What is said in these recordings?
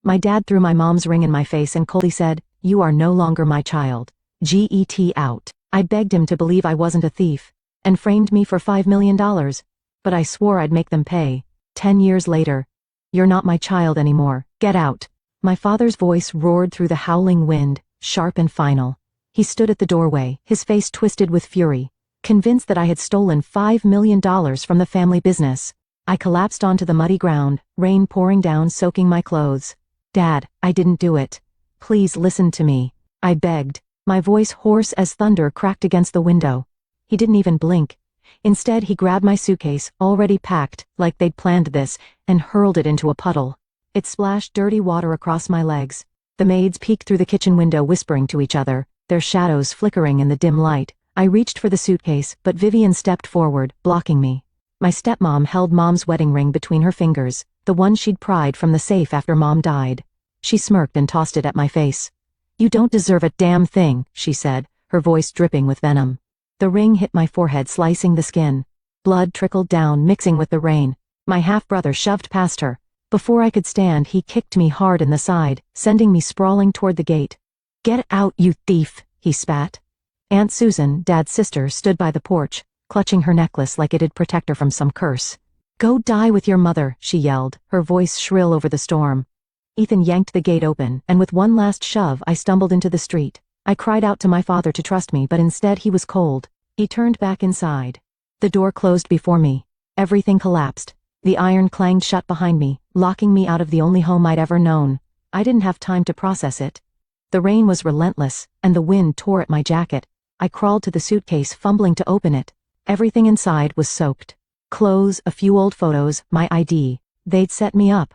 My dad threw my mom's ring in my face and coldly said, "You are no longer my child. Get out." I begged him to believe I wasn't a thief, and framed me for $5 million. But I swore I'd make them pay. 10 years later. "You're not my child anymore. Get out." My father's voice roared through the howling wind, sharp and final. He stood at the doorway, his face twisted with fury, convinced that I had stolen $5 million from the family business. I collapsed onto the muddy ground, rain pouring down soaking my clothes. "Dad, I didn't do it. Please listen to me," I begged. My voice hoarse as thunder cracked against the window. He didn't even blink. Instead, he grabbed my suitcase, already packed, like they'd planned this, and hurled it into a puddle. It splashed dirty water across my legs. The maids peeked through the kitchen window whispering to each other, their shadows flickering in the dim light. I reached for the suitcase, but Vivian stepped forward, blocking me. My stepmom held Mom's wedding ring between her fingers, the one she'd pried from the safe after Mom died. She smirked and tossed it at my face. "You don't deserve a damn thing," she said, her voice dripping with venom. The ring hit my forehead, slicing the skin. Blood trickled down, mixing with the rain. My half-brother shoved past her. Before I could stand, he kicked me hard in the side, sending me sprawling toward the gate. "Get out, you thief," he spat. Aunt Susan, Dad's sister, stood by the porch, clutching her necklace like it'd protect her from some curse. "Go die with your mother," she yelled, her voice shrill over the storm. Ethan yanked the gate open, and with one last shove, I stumbled into the street. I cried out to my father to trust me, but instead he was cold. He turned back inside. The door closed before me. Everything collapsed. The iron clanged shut behind me, locking me out of the only home I'd ever known. I didn't have time to process it. The rain was relentless, and the wind tore at my jacket. I crawled to the suitcase, fumbling to open it. Everything inside was soaked. Clothes, a few old photos, my ID. They'd set me up.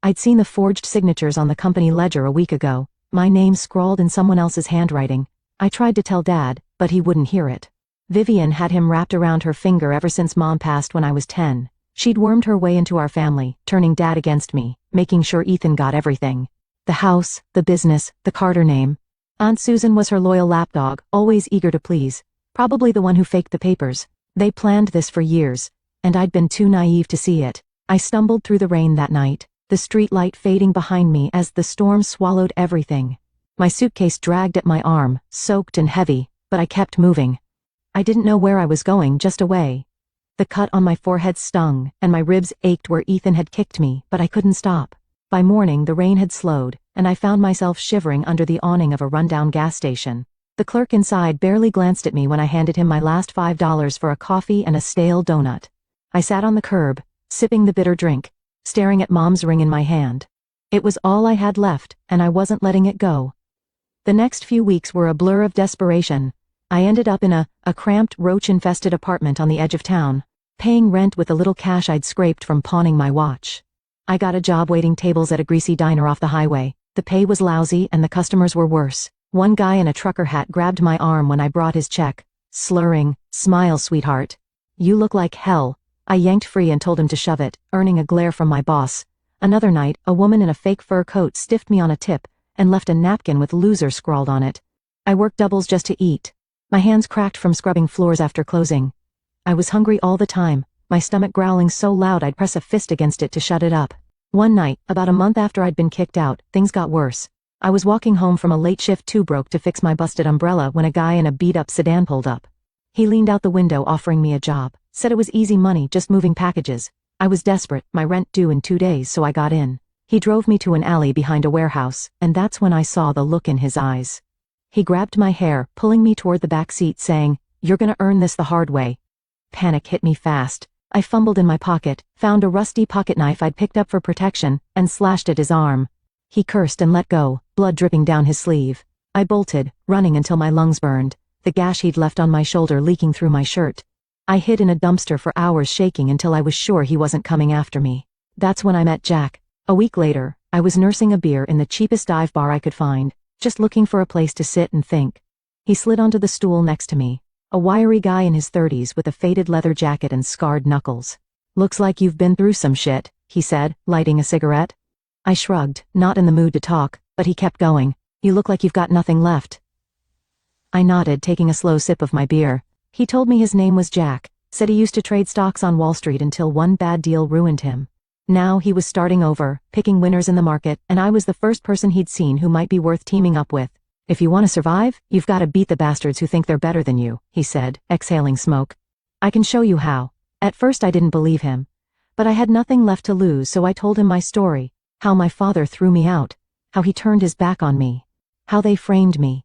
I'd seen the forged signatures on the company ledger a week ago, my name scrawled in someone else's handwriting. I tried to tell Dad, but he wouldn't hear it. Vivian had him wrapped around her finger ever since Mom passed when I was 10. She'd wormed her way into our family, turning Dad against me, making sure Ethan got everything. The house, the business, the Carter name. Aunt Susan was her loyal lapdog, always eager to please. Probably the one who faked the papers. They planned this for years, and I'd been too naive to see it. I stumbled through the rain that night, the street light fading behind me as the storm swallowed everything. My suitcase dragged at my arm, soaked and heavy, but I kept moving. I didn't know where I was going, just away. The cut on my forehead stung, and my ribs ached where Ethan had kicked me, but I couldn't stop. By morning, the rain had slowed, and I found myself shivering under the awning of a rundown gas station. The clerk inside barely glanced at me when I handed him my last $5 for a coffee and a stale donut. I sat on the curb, sipping the bitter drink, staring at Mom's ring in my hand. It was all I had left, and I wasn't letting it go. The next few weeks were a blur of desperation. I ended up in a cramped, roach-infested apartment on the edge of town, paying rent with the little cash I'd scraped from pawning my watch. I got a job waiting tables at a greasy diner off the highway. The pay was lousy and the customers were worse. One guy in a trucker hat grabbed my arm when I brought his check, slurring, "Smile, sweetheart. You look like hell." I yanked free and told him to shove it, earning a glare from my boss. Another night, a woman in a fake fur coat stiffed me on a tip and left a napkin with "loser" scrawled on it. I worked doubles just to eat. My hands cracked from scrubbing floors after closing. I was hungry all the time, my stomach growling so loud I'd press a fist against it to shut it up. One night, about a month after I'd been kicked out, things got worse. I was walking home from a late shift too broke to fix my busted umbrella when a guy in a beat-up sedan pulled up. He leaned out the window offering me a job, said it was easy money, just moving packages. I was desperate, my rent due in 2 days, so I got in. He drove me to an alley behind a warehouse, and that's when I saw the look in his eyes. He grabbed my hair, pulling me toward the back seat, saying, "You're gonna earn this the hard way." Panic hit me fast. I fumbled in my pocket, found a rusty pocket knife I'd picked up for protection, and slashed at his arm. He cursed and let go, blood dripping down his sleeve. I bolted, running until my lungs burned, the gash he'd left on my shoulder leaking through my shirt. I hid in a dumpster for hours, shaking until I was sure he wasn't coming after me. That's when I met Jack. A week later, I was nursing a beer in the cheapest dive bar I could find, just looking for a place to sit and think. He slid onto the stool next to me, a wiry guy in his 30s with a faded leather jacket and scarred knuckles. "Looks like you've been through some shit," he said, lighting a cigarette. I shrugged, not in the mood to talk, but he kept going. "You look like you've got nothing left." I nodded, taking a slow sip of my beer. He told me his name was Jack, said he used to trade stocks on Wall Street until one bad deal ruined him. Now he was starting over, picking winners in the market, and I was the first person he'd seen who might be worth teaming up with. "If you want to survive, you've got to beat the bastards who think they're better than you," he said, exhaling smoke. "I can show you how." At first I didn't believe him. But I had nothing left to lose, so I told him my story. How my father threw me out. How he turned his back on me. How they framed me.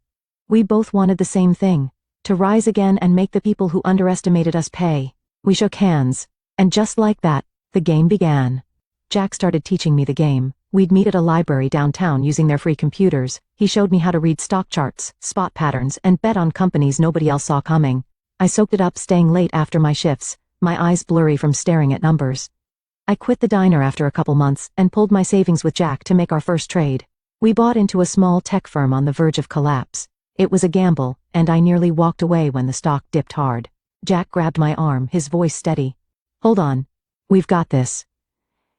We both wanted the same thing. To rise again and make the people who underestimated us pay. We shook hands. And just like that, the game began. Jack started teaching me the game. We'd meet at a library downtown using their free computers. He showed me how to read stock charts, spot patterns, and bet on companies nobody else saw coming. I soaked it up, staying late after my shifts, my eyes blurry from staring at numbers. I quit the diner after a couple months and pulled my savings with Jack to make our first trade. We bought into a small tech firm on the verge of collapse. It was a gamble, and I nearly walked away when the stock dipped hard. Jack grabbed my arm, his voice steady. "Hold on. We've got this."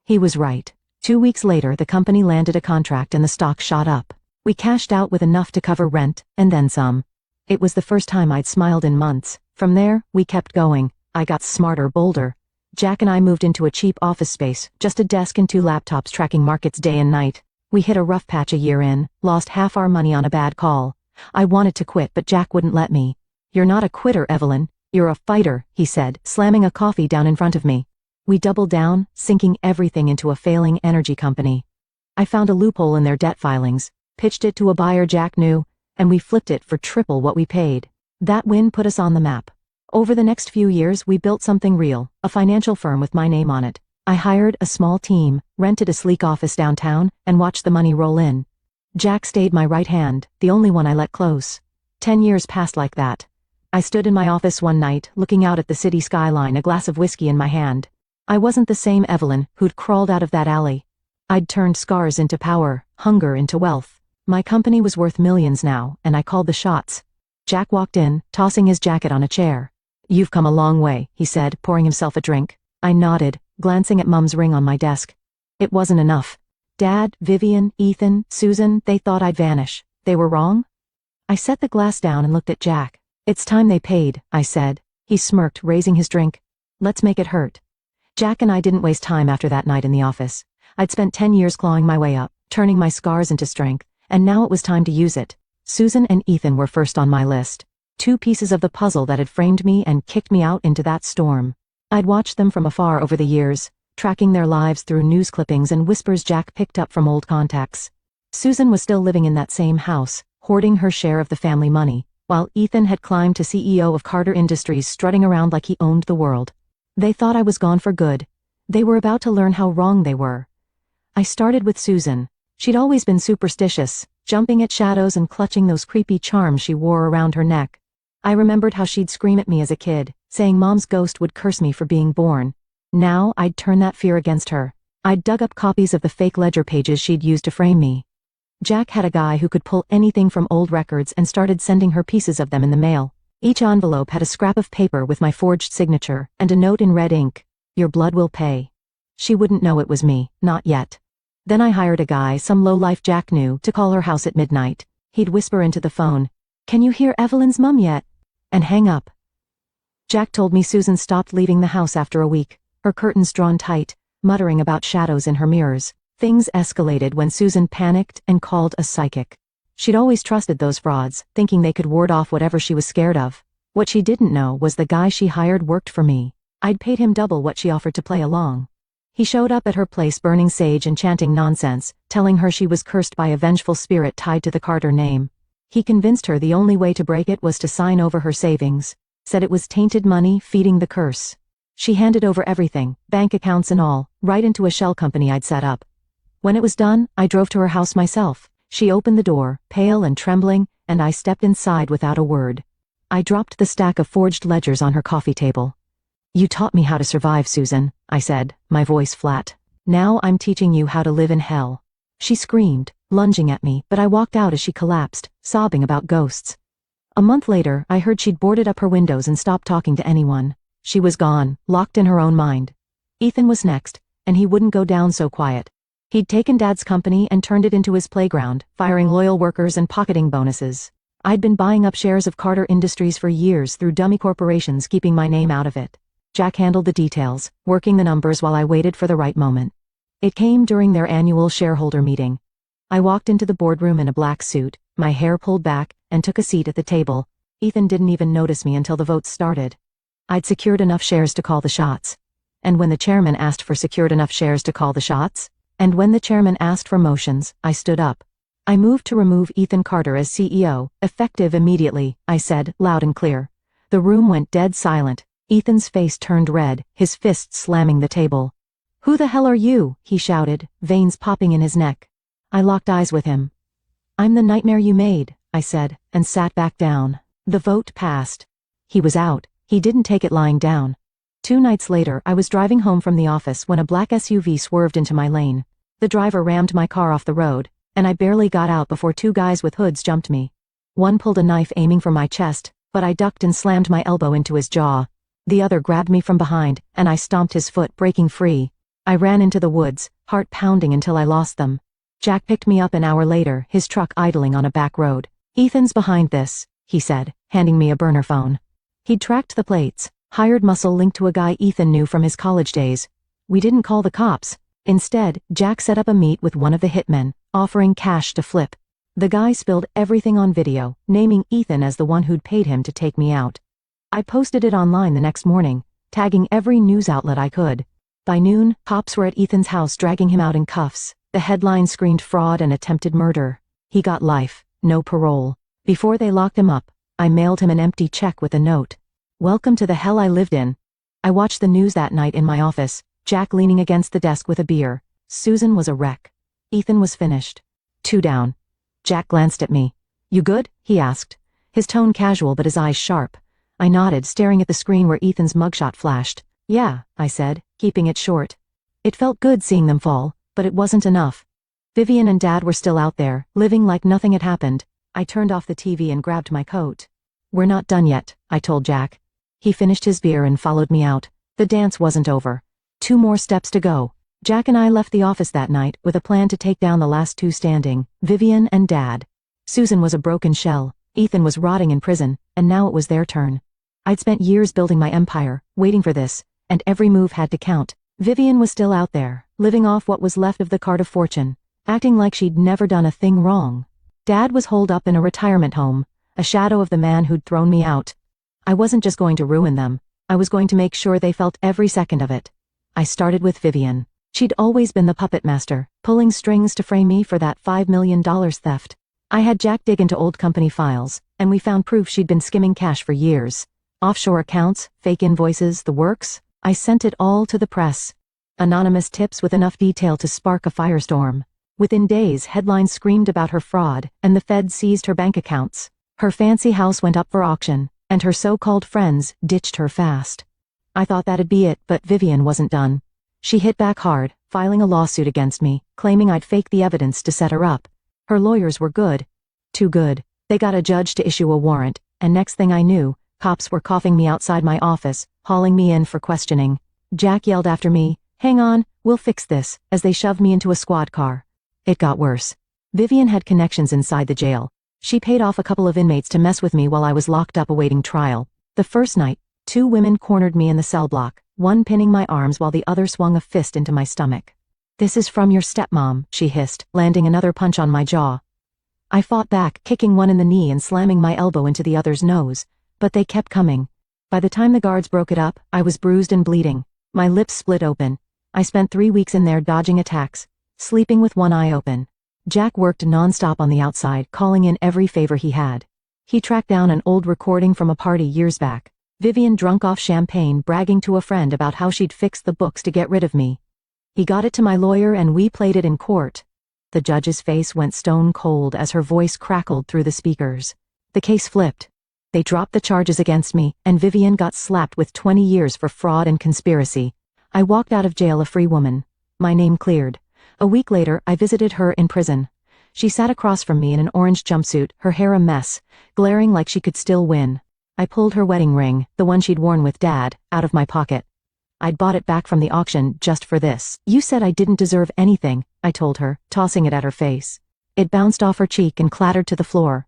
He was right. 2 weeks later, the company landed a contract and the stock shot up. We cashed out with enough to cover rent, and then some. It was the first time I'd smiled in months. From there, we kept going. I got smarter, bolder. Jack and I moved into a cheap office space, just a desk and 2 laptops tracking markets day and night. We hit a rough patch a year in, lost half our money on a bad call. I wanted to quit, but Jack wouldn't let me. "You're not a quitter, Evelyn. You're a fighter," he said, slamming a coffee down in front of me. We doubled down, sinking everything into a failing energy company. I found a loophole in their debt filings, pitched it to a buyer Jack knew, and we flipped it for triple what we paid. That win put us on the map. Over the next few years, we built something real, a financial firm with my name on it. I hired a small team, rented a sleek office downtown, and watched the money roll in. Jack stayed my right hand, the only one I let close. 10 years passed like that. I stood in my office one night, looking out at the city skyline, a glass of whiskey in my hand. I wasn't the same Evelyn who'd crawled out of that alley. I'd turned scars into power, hunger into wealth. My company was worth millions now, and I called the shots. Jack walked in, tossing his jacket on a chair. "You've come a long way," he said, pouring himself a drink. I nodded, glancing at Mum's ring on my desk. It wasn't enough. Dad, Vivian, Ethan, Susan, they thought I'd vanish. They were wrong? I set the glass down and looked at Jack. "It's time they paid," I said. He smirked, raising his drink. "Let's make it hurt." Jack and I didn't waste time after that night in the office. I'd spent 10 years clawing my way up, turning my scars into strength, and now it was time to use it. Susan and Ethan were first on my list. 2 pieces of the puzzle that had framed me and kicked me out into that storm. I'd watched them from afar over the years, tracking their lives through news clippings and whispers Jack picked up from old contacts. Susan was still living in that same house, hoarding her share of the family money, while Ethan had climbed to CEO of Carter Industries, strutting around like he owned the world. They thought I was gone for good. They were about to learn how wrong they were. I started with Susan. She'd always been superstitious, jumping at shadows and clutching those creepy charms she wore around her neck. I remembered how she'd scream at me as a kid, saying Mom's ghost would curse me for being born. Now I'd turn that fear against her. I'd dug up copies of the fake ledger pages she'd used to frame me. Jack had a guy who could pull anything from old records and started sending her pieces of them in the mail. Each envelope had a scrap of paper with my forged signature and a note in red ink. "Your blood will pay." She wouldn't know it was me, not yet. Then I hired a guy, some lowlife Jack knew, to call her house at midnight. He'd whisper into the phone, "Can you hear Evelyn's mum yet?" and hang up. Jack told me Susan stopped leaving the house after a week, her curtains drawn tight, muttering about shadows in her mirrors. Things escalated when Susan panicked and called a psychic. She'd always trusted those frauds, thinking they could ward off whatever she was scared of. What she didn't know was the guy she hired worked for me. I'd paid him double what she offered to play along. He showed up at her place burning sage and chanting nonsense, telling her she was cursed by a vengeful spirit tied to the Carter name. He convinced her the only way to break it was to sign over her savings, said it was tainted money feeding the curse. She handed over everything, bank accounts and all, right into a shell company I'd set up. When it was done, I drove to her house myself. She opened the door, pale and trembling, and I stepped inside without a word. I dropped the stack of forged ledgers on her coffee table. "You taught me how to survive, Susan," I said, my voice flat. "Now I'm teaching you how to live in hell." She screamed, lunging at me, but I walked out as she collapsed, sobbing about ghosts. A month later, I heard she'd boarded up her windows and stopped talking to anyone. She was gone, locked in her own mind. Ethan was next, and he wouldn't go down so quiet. He'd taken Dad's company and turned it into his playground, firing loyal workers and pocketing bonuses. I'd been buying up shares of Carter Industries for years through dummy corporations, keeping my name out of it. Jack handled the details, working the numbers while I waited for the right moment. It came during their annual shareholder meeting. I walked into the boardroom in a black suit, my hair pulled back, and took a seat at the table. Ethan didn't even notice me until the votes started. I'd secured enough shares to call the shots. And when the chairman asked for secured enough shares to call the shots? And when the chairman asked for motions, I stood up. I moved to remove Ethan Carter as CEO, effective immediately, I said, loud and clear. The room went dead silent. Ethan's face turned red, his fists slamming the table. "Who the hell are you?" he shouted, veins popping in his neck. I locked eyes with him. "I'm the nightmare you made," I said, and sat back down. The vote passed. He was out. He didn't take it lying down. 2 nights later, I was driving home from the office when a black SUV swerved into my lane. The driver rammed my car off the road, and I barely got out before 2 guys with hoods jumped me. One pulled a knife aiming for my chest, but I ducked and slammed my elbow into his jaw. The other grabbed me from behind, and I stomped his foot, breaking free. I ran into the woods, heart pounding until I lost them. Jack picked me up an hour later, his truck idling on a back road. "Ethan's behind this," he said, handing me a burner phone. He'd tracked the plates, hired muscle linked to a guy Ethan knew from his college days. We didn't call the cops. Instead, Jack set up a meet with one of the hitmen, offering cash to flip. The guy spilled everything on video, naming Ethan as the one who'd paid him to take me out. I posted it online the next morning, tagging every news outlet I could. By noon, cops were at Ethan's house dragging him out in cuffs. The headline screamed fraud and attempted murder. He got life, no parole. Before they locked him up, I mailed him an empty check with a note. "Welcome to the hell I lived in." I watched the news that night in my office, Jack leaning against the desk with a beer. Susan was a wreck. Ethan was finished. 2 down. Jack glanced at me. "You good?" he asked. His tone casual but his eyes sharp. I nodded, staring at the screen where Ethan's mugshot flashed. "Yeah," I said, keeping it short. It felt good seeing them fall, but it wasn't enough. Vivian and Dad were still out there, living like nothing had happened. I turned off the TV and grabbed my coat. "We're not done yet," I told Jack. He finished his beer and followed me out. The dance wasn't over. 2 more steps to go. Jack and I left the office that night with a plan to take down the last 2 standing, Vivian and Dad. Susan was a broken shell, Ethan was rotting in prison, and now it was their turn. I'd spent years building my empire, waiting for this, and every move had to count. Vivian was still out there, living off what was left of the card of fortune, acting like she'd never done a thing wrong. Dad was holed up in a retirement home, a shadow of the man who'd thrown me out. I wasn't just going to ruin them, I was going to make sure they felt every second of it. I started with Vivian. She'd always been the puppet master, pulling strings to frame me for that $5 million theft. I had Jack dig into old company files, and we found proof she'd been skimming cash for years. Offshore accounts, fake invoices, the works. I sent it all to the press. Anonymous tips with enough detail to spark a firestorm. Within days, headlines screamed about her fraud, and the Fed seized her bank accounts. Her fancy house went up for auction, and her so-called friends ditched her fast. I thought that'd be it, but Vivian wasn't done. She hit back hard, filing a lawsuit against me, claiming I'd faked the evidence to set her up. Her lawyers were good. Too good. They got a judge to issue a warrant, and next thing I knew, cops were coughing me outside my office, hauling me in for questioning. Jack yelled after me, "Hang on, we'll fix this," as they shoved me into a squad car. It got worse. Vivian had connections inside the jail. She paid off a couple of inmates to mess with me while I was locked up awaiting trial. The first night, 2 women cornered me in the cell block, one pinning my arms while the other swung a fist into my stomach. "This is from your stepmom," she hissed, landing another punch on my jaw. I fought back, kicking one in the knee and slamming my elbow into the other's nose, but they kept coming. By the time the guards broke it up, I was bruised and bleeding. My lips split open. I spent 3 weeks in there dodging attacks, sleeping with one eye open. Jack worked nonstop on the outside, calling in every favor he had. He tracked down an old recording from a party years back. Vivian drunk off champagne, bragging to a friend about how she'd fixed the books to get rid of me. He got it to my lawyer and we played it in court. The judge's face went stone cold as her voice crackled through the speakers. The case flipped. They dropped the charges against me, and Vivian got slapped with 20 years for fraud and conspiracy. I walked out of jail a free woman. My name cleared. A week later, I visited her in prison. She sat across from me in an orange jumpsuit, her hair a mess, glaring like she could still win. I pulled her wedding ring, the one she'd worn with Dad, out of my pocket. I'd bought it back from the auction just for this. "You said I didn't deserve anything," I told her, tossing it at her face. It bounced off her cheek and clattered to the floor.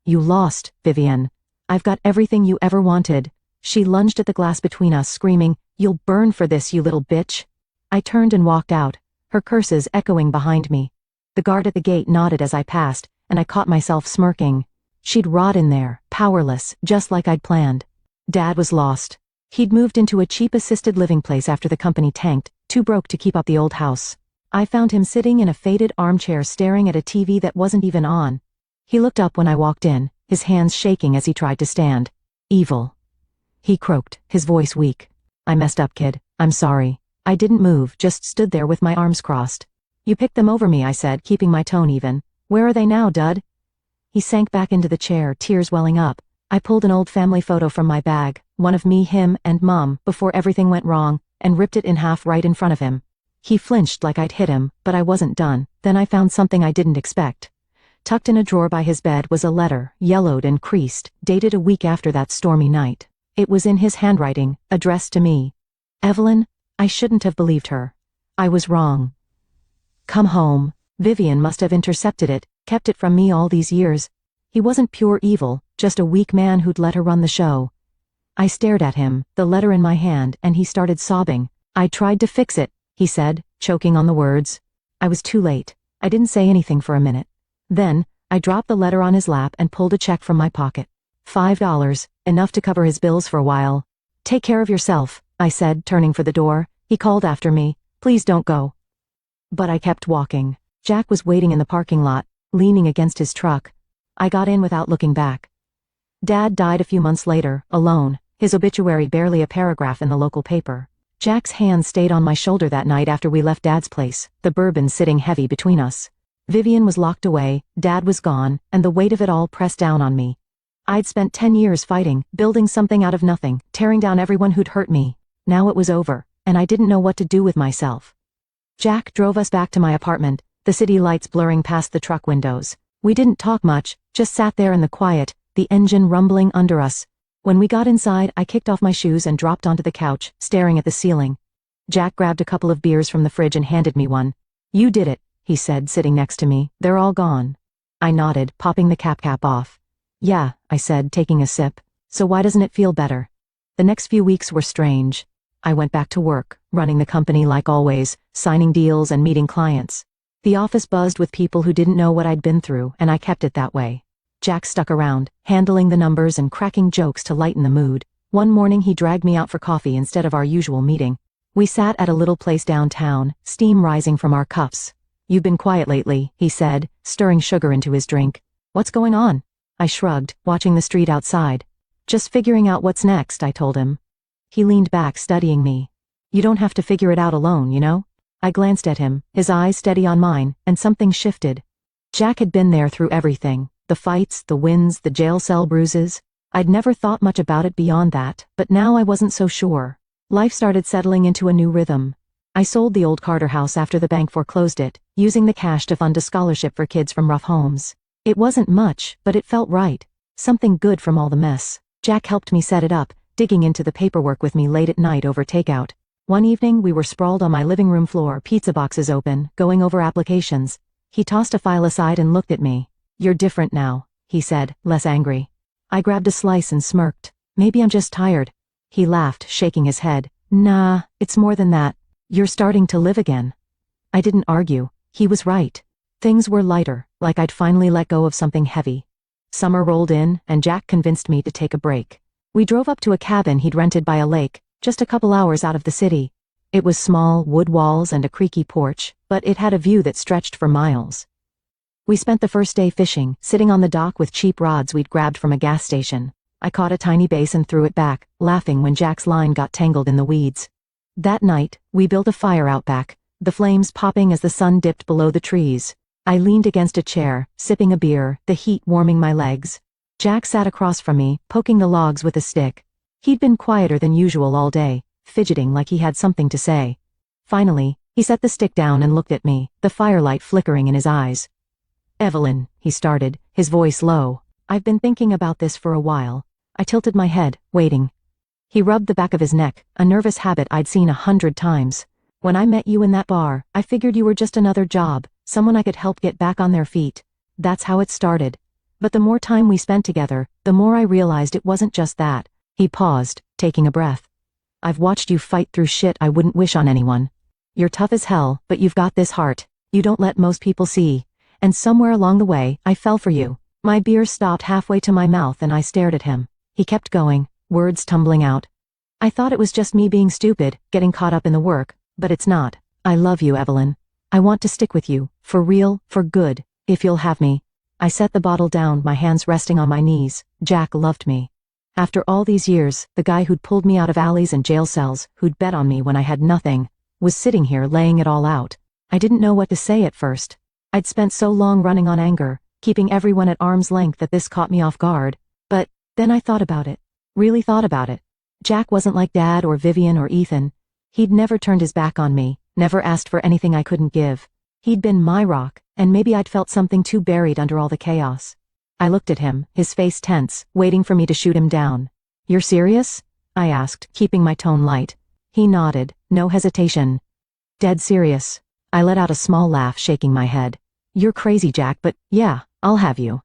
"You lost, Vivian. I've got everything you ever wanted." She lunged at the glass between us, screaming, "You'll burn for this, you little bitch." I turned and walked out. her curses echoing behind me. The guard at the gate nodded as I passed, and I caught myself smirking. She'd rot in there, powerless, just like I'd planned. Dad was lost. He'd moved into a cheap assisted living place after the company tanked, too broke to keep up the old house. I found him sitting in a faded armchair staring at a TV that wasn't even on. He looked up when I walked in, his hands shaking as he tried to stand. Evil. He croaked, his voice weak. I messed up, kid. I'm sorry. I didn't move, just stood there with my arms crossed. You picked them over me, I said, keeping my tone even. Where are they now, Dud? He sank back into the chair, tears welling up. I pulled an old family photo from my bag, one of me, him, and Mum, before everything went wrong, and ripped it in half right in front of him. He flinched like I'd hit him, but I wasn't done. Then I found something I didn't expect. Tucked in a drawer by his bed was a letter, yellowed and creased, dated a week after that stormy night. It was in his handwriting, addressed to me. Evelyn, I shouldn't have believed her. I was wrong. Come home. Vivian must have intercepted it, kept it from me all these years. He wasn't pure evil, just a weak man who'd let her run the show. I stared at him, the letter in my hand, and he started sobbing. I tried to fix it, he said, choking on the words. I was too late. I didn't say anything for a minute. Then, I dropped the letter on his lap and pulled a check from my pocket. $5, enough to cover his bills for a while. Take care of yourself, I said, turning for the door. He called after me, please don't go. But I kept walking. Jack was waiting in the parking lot, leaning against his truck. I got in without looking back. Dad died a few months later, alone, his obituary barely a paragraph in the local paper. Jack's hand stayed on my shoulder that night after we left Dad's place, the bourbon sitting heavy between us. Vivian was locked away, Dad was gone, and the weight of it all pressed down on me. I'd spent 10 years fighting, building something out of nothing, tearing down everyone who'd hurt me. Now it was over, and I didn't know what to do with myself. Jack drove us back to my apartment, the city lights blurring past the truck windows. We didn't talk much, just sat there in the quiet, the engine rumbling under us. When we got inside, I kicked off my shoes and dropped onto the couch, staring at the ceiling. Jack grabbed a couple of beers from the fridge and handed me one. You did it, he said, sitting next to me. They're all gone. I nodded, popping the cap off. Yeah, I said, taking a sip. So why doesn't it feel better? The next few weeks were strange. I went back to work, running the company like always, signing deals and meeting clients. The office buzzed with people who didn't know what I'd been through, and I kept it that way. Jack stuck around, handling the numbers and cracking jokes to lighten the mood. One morning he dragged me out for coffee instead of our usual meeting. We sat at a little place downtown, steam rising from our cups. You've been quiet lately, he said, stirring sugar into his drink. What's going on? I shrugged, watching the street outside. Just figuring out what's next, I told him. He leaned back, studying me. You don't have to figure it out alone, you know? I glanced at him, his eyes steady on mine, and something shifted. Jack had been there through everything. The fights, the wins, the jail cell bruises. I'd never thought much about it beyond that, but now I wasn't so sure. Life started settling into a new rhythm. I sold the old Carter house after the bank foreclosed it, using the cash to fund a scholarship for kids from rough homes. It wasn't much, but it felt right. Something good from all the mess. Jack helped me set it up, digging into the paperwork with me late at night over takeout. One evening we were sprawled on my living room floor, pizza boxes open, going over applications. He tossed a file aside and looked at me. You're different now, he said, less angry. I grabbed a slice and smirked. Maybe I'm just tired. He laughed, shaking his head. Nah, it's more than that. You're starting to live again. I didn't argue. He was right. Things were lighter, like I'd finally let go of something heavy. Summer rolled in, and Jack convinced me to take a break. We drove up to a cabin he'd rented by a lake, just a couple hours out of the city. It was small, wood walls and a creaky porch, but it had a view that stretched for miles. We spent the first day fishing, sitting on the dock with cheap rods we'd grabbed from a gas station. I caught a tiny bass and threw it back, laughing when Jack's line got tangled in the weeds. That night, we built a fire out back, the flames popping as the sun dipped below the trees. I leaned against a chair, sipping a beer, the heat warming my legs. Jack sat across from me, poking the logs with a stick. He'd been quieter than usual all day, fidgeting like he had something to say. Finally, he set the stick down and looked at me, the firelight flickering in his eyes. Evelyn, he started, his voice low. I've been thinking about this for a while. I tilted my head, waiting. He rubbed the back of his neck, a nervous habit I'd seen 100 times. When I met you in that bar, I figured you were just another job, someone I could help get back on their feet. That's how it started. But the more time we spent together, the more I realized it wasn't just that. He paused, taking a breath. I've watched you fight through shit I wouldn't wish on anyone. You're tough as hell, but you've got this heart. You don't let most people see. And somewhere along the way, I fell for you. My beer stopped halfway to my mouth and I stared at him. He kept going, words tumbling out. I thought it was just me being stupid, getting caught up in the work, but it's not. I love you, Evelyn. I want to stick with you, for real, for good, if you'll have me. I set the bottle down, my hands resting on my knees. Jack loved me. After all these years, the guy who'd pulled me out of alleys and jail cells, who'd bet on me when I had nothing, was sitting here laying it all out. I didn't know what to say at first. I'd spent so long running on anger, keeping everyone at arm's length that this caught me off guard. But then I thought about it. Really thought about it. Jack wasn't like Dad or Vivian or Ethan. He'd never turned his back on me, never asked for anything I couldn't give. He'd been my rock, and maybe I'd felt something too buried under all the chaos. I looked at him, his face tense, waiting for me to shoot him down. "You're serious?" I asked, keeping my tone light. He nodded, no hesitation. "Dead serious." I let out a small laugh, shaking my head. "You're crazy, Jack, but yeah, I'll have you."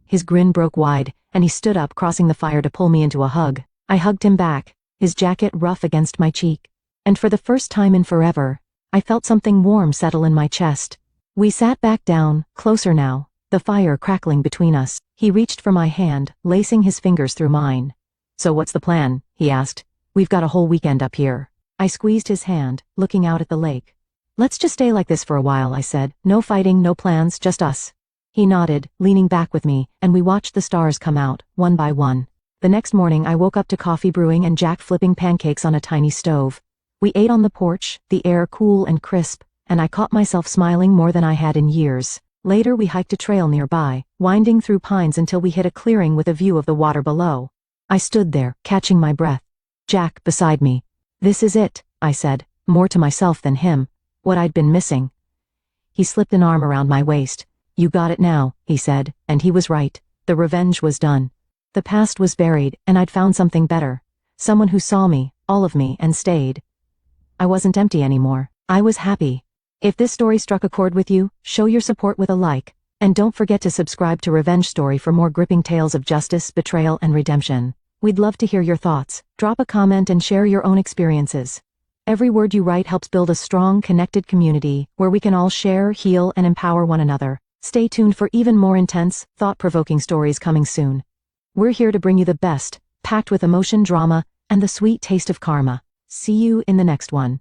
His grin broke wide, and he stood up, crossing the fire to pull me into a hug. I hugged him back, his jacket rough against my cheek. And for the first time in forever, I felt something warm settle in my chest. We sat back down, closer now, the fire crackling between us. He reached for my hand, lacing his fingers through mine. "So what's the plan?" he asked. "We've got a whole weekend up here." I squeezed his hand, looking out at the lake. "Let's just stay like this for a while," I said. "No fighting, no plans, just us." He nodded, leaning back with me, and we watched the stars come out, one by one. The next morning I woke up to coffee brewing and Jack flipping pancakes on a tiny stove. We ate on the porch, the air cool and crisp, and I caught myself smiling more than I had in years. Later we hiked a trail nearby, winding through pines until we hit a clearing with a view of the water below. I stood there, catching my breath. Jack beside me. "This is it," I said, more to myself than him, what I'd been missing. He slipped an arm around my waist. "You got it now," he said, and he was right. The revenge was done. The past was buried, and I'd found something better. Someone who saw me, all of me, and stayed. I wasn't empty anymore. I was happy. If this story struck a chord with you, show your support with a like, and don't forget to subscribe to Revenge Story for more gripping tales of justice, betrayal, and redemption. We'd love to hear your thoughts. Drop a comment and share your own experiences. Every word you write helps build a strong, connected community where we can all share, heal, and empower one another. Stay tuned for even more intense, thought-provoking stories coming soon. We're here to bring you the best, packed with emotion, drama, and the sweet taste of karma. See you in the next one.